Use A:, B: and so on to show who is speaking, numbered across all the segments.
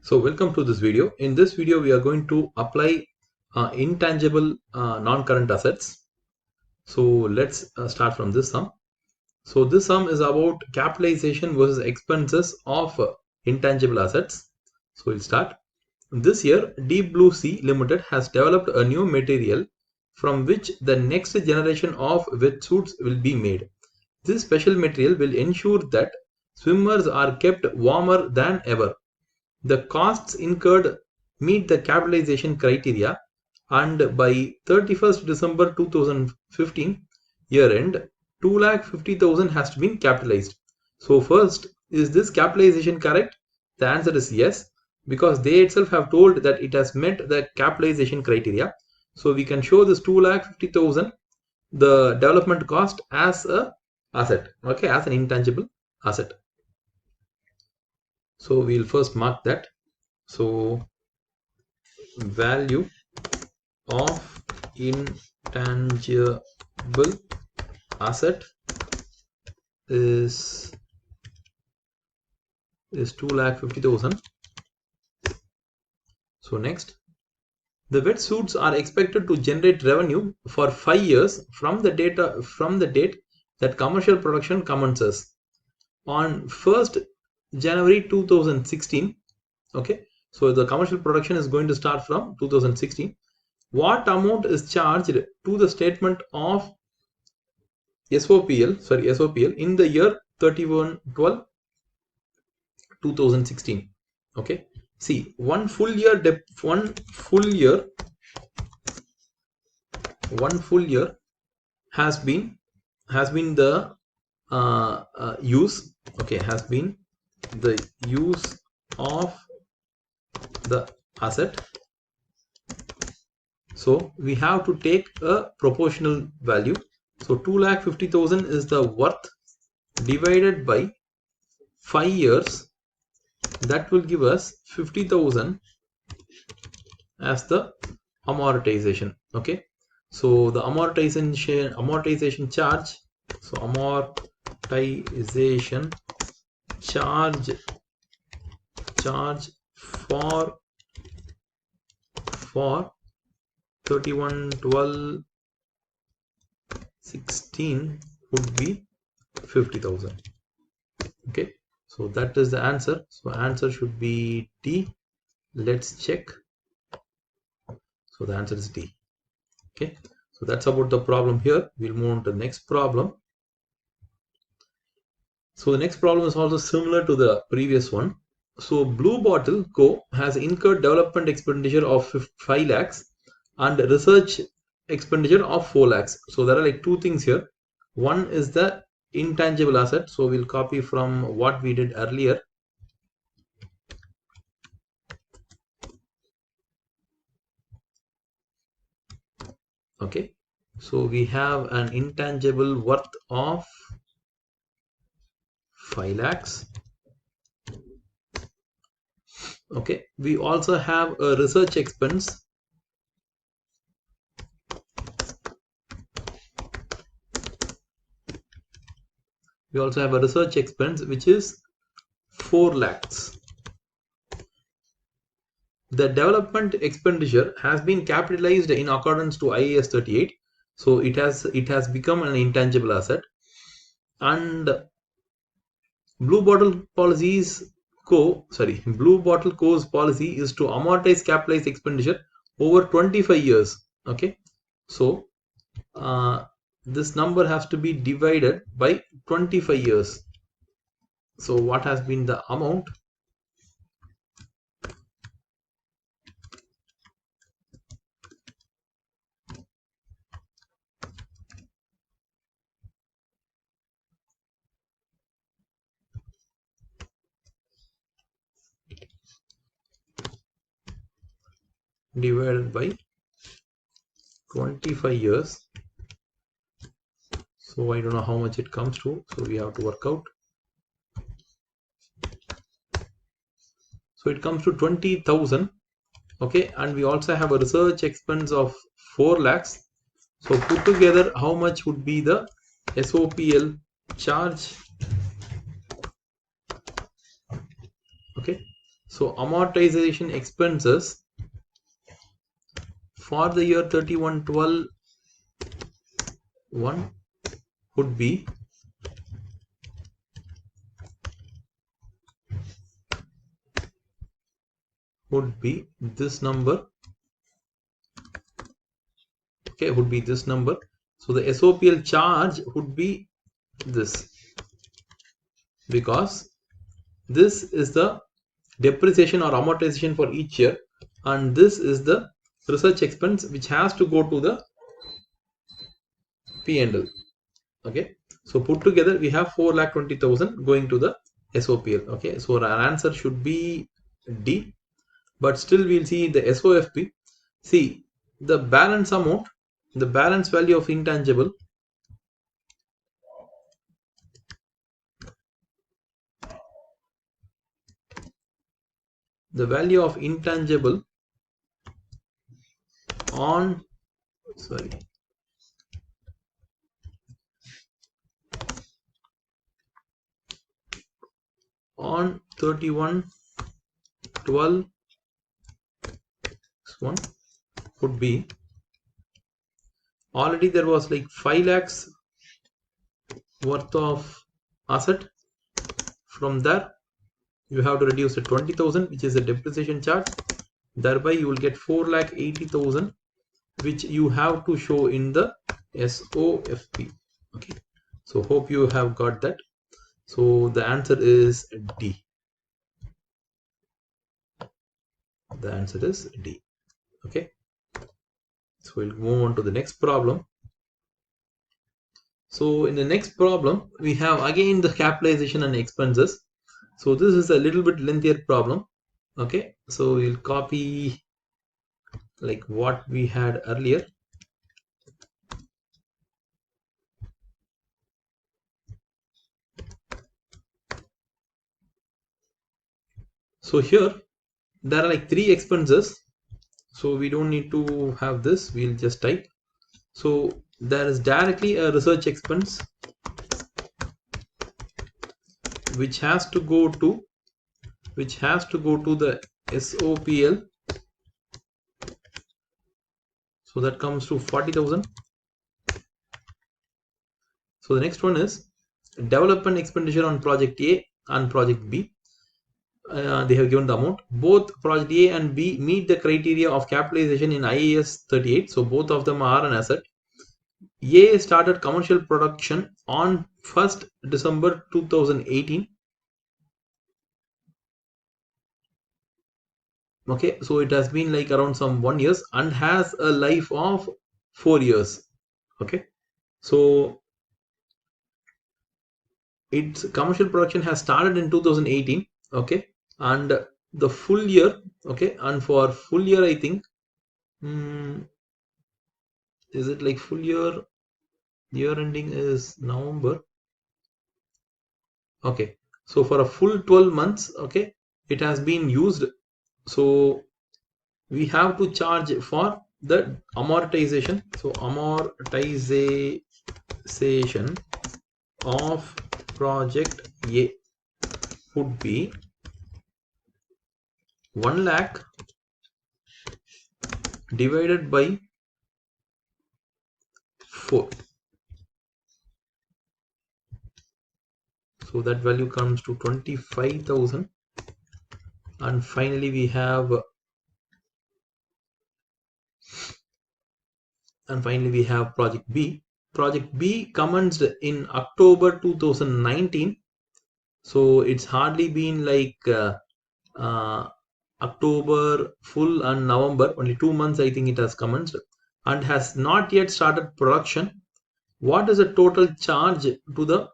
A: So welcome to this video. In this video, we are going to apply intangible non-current assets. So let's start from this sum. So this sum is about capitalization versus expenses of intangible assets. So we'll start. This year, Deep Blue Sea Limited has developed a new material from which the next generation of wetsuits will be made. This special material will ensure that swimmers are kept warmer than ever. The costs incurred meet the capitalization criteria, and by 31st December 2015 year end, 2,50,000 has to be capitalized. So first, is this capitalization correct? The answer is yes, because they itself have told that it has met the capitalization criteria. So we can show this 2,50,000 the development cost as a asset, okay, as an intangible asset. So we'll first mark that. So value of intangible asset is 2,50,000. So next, the wetsuits are expected to generate revenue for 5 years from the date that commercial production commences on 1st January 2016. Okay, so the commercial production is going to start from 2016. What amount is charged to the statement of SOPL in the year 31/12/2016. Okay, see, one full year has been the use, okay, has been the use of the asset. So we have to take a proportional value. So 2,50,000 is the worth divided by 5 years. That will give us 50,000 as the amortization. Okay, so the amortization charge. So amortization charge for 31/12/16 would be 50,000. Okay, so that is the answer. So answer should be D. Let's check. So the answer is D. Okay, so that's about the problem here. We'll move on to the next problem. So the next problem is also similar to the previous one. So Blue Bottle Co. has incurred development expenditure of 5 lakhs and research expenditure of 4 lakhs. So there are like two things here. One is the intangible asset. So we'll copy from what we did earlier. Okay, so we have an intangible worth of 5 lakhs. Okay, we also have a research expense. We also have a research expense which is 4 lakhs. The development expenditure has been capitalized in accordance to IAS 38. So it has become an intangible asset. And Blue Bottle Co's policy is to amortize capitalized expenditure over 25 years. Okay, so this number has to be divided by 25 years. So what has been the amount? Divided by 25 years. So I don't know how much it comes to, so we have to work out. So it comes to 20,000. Okay, and we also have a research expense of 4 lakhs. So put together, how much would be the SOPL charge? Okay, So amortization expenses for the year 31/12 1 would be this number. Okay, would be this number. So the SOPL charge would be this, because this is the depreciation or amortization for each year, and this is the research expense which has to go to the P&L. Okay, so put together we have 4,20,000 going to the SOPL. Okay, so our answer should be D, but still we'll see the SOFP. See the balance amount, the balance value of intangible, the value of intangible on, sorry, on 31/12 one would be, already there was like 5 lakhs worth of asset. From there you have to reduce the 20,000, which is a depreciation charge. Thereby you will get 4,80,000, which you have to show in the SOFP. Okay, so hope you have got that. So the answer is D. The answer is D. Okay, so we'll move on to the next problem. So in the next problem we have again the capitalization and expenses. So this is a little bit lengthier problem. Okay, so we'll copy like what we had earlier. So here there are like 3 expenses, so we don't need to have this, we'll just type. So there is directly a research expense which has to go to the SOPL. So that comes to 40,000. So the next one is development expenditure on project A and project B. They have given the amount. Both project A and B meet the criteria of capitalization in IAS 38. So both of them are an asset. A started commercial production on 1st December 2018. Okay, so it has been like around some 1 years and has a life of 4 years. Okay, so its commercial production has started in 2018. Okay, and the full year, okay, and for full year I think, is it like full year ending is November? Okay, so for a full 12 months, okay, it has been used. So we have to charge for the amortization. So amortization of project A would be 1 lakh divided by 4. So that value comes to 25,000. And finally we have project B. Project B commenced in October 2019. So it's hardly been like October full and November, only 2 months I think it has commenced and has not yet started production. What is the total charge to the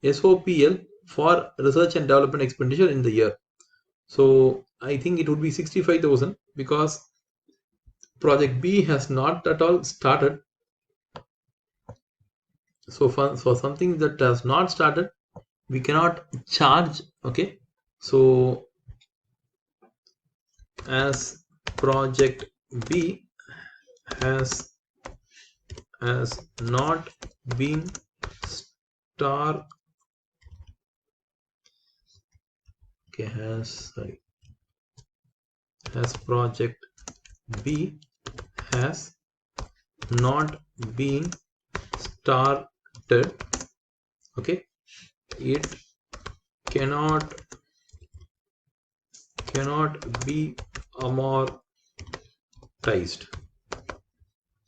A: SOPL for research and development expenditure in the year? So I think it would be 65,000 because project B has not at all started. So for something that has not started, we cannot charge. Okay, so as project B has not been star okay has sorry as project B has not been started, okay, it cannot be amortized.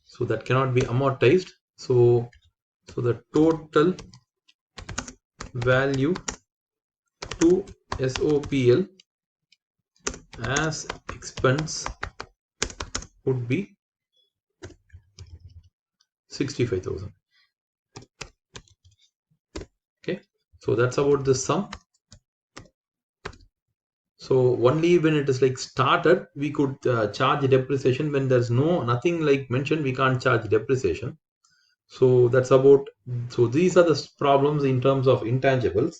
A: So that cannot be amortized. So the total value to SOPL as expense would be 65,000. Okay, so that's about this sum. So only when it is like started, we could charge depreciation. When there's nothing like mentioned, we can't charge depreciation. So that's about, so these are the problems in terms of intangibles.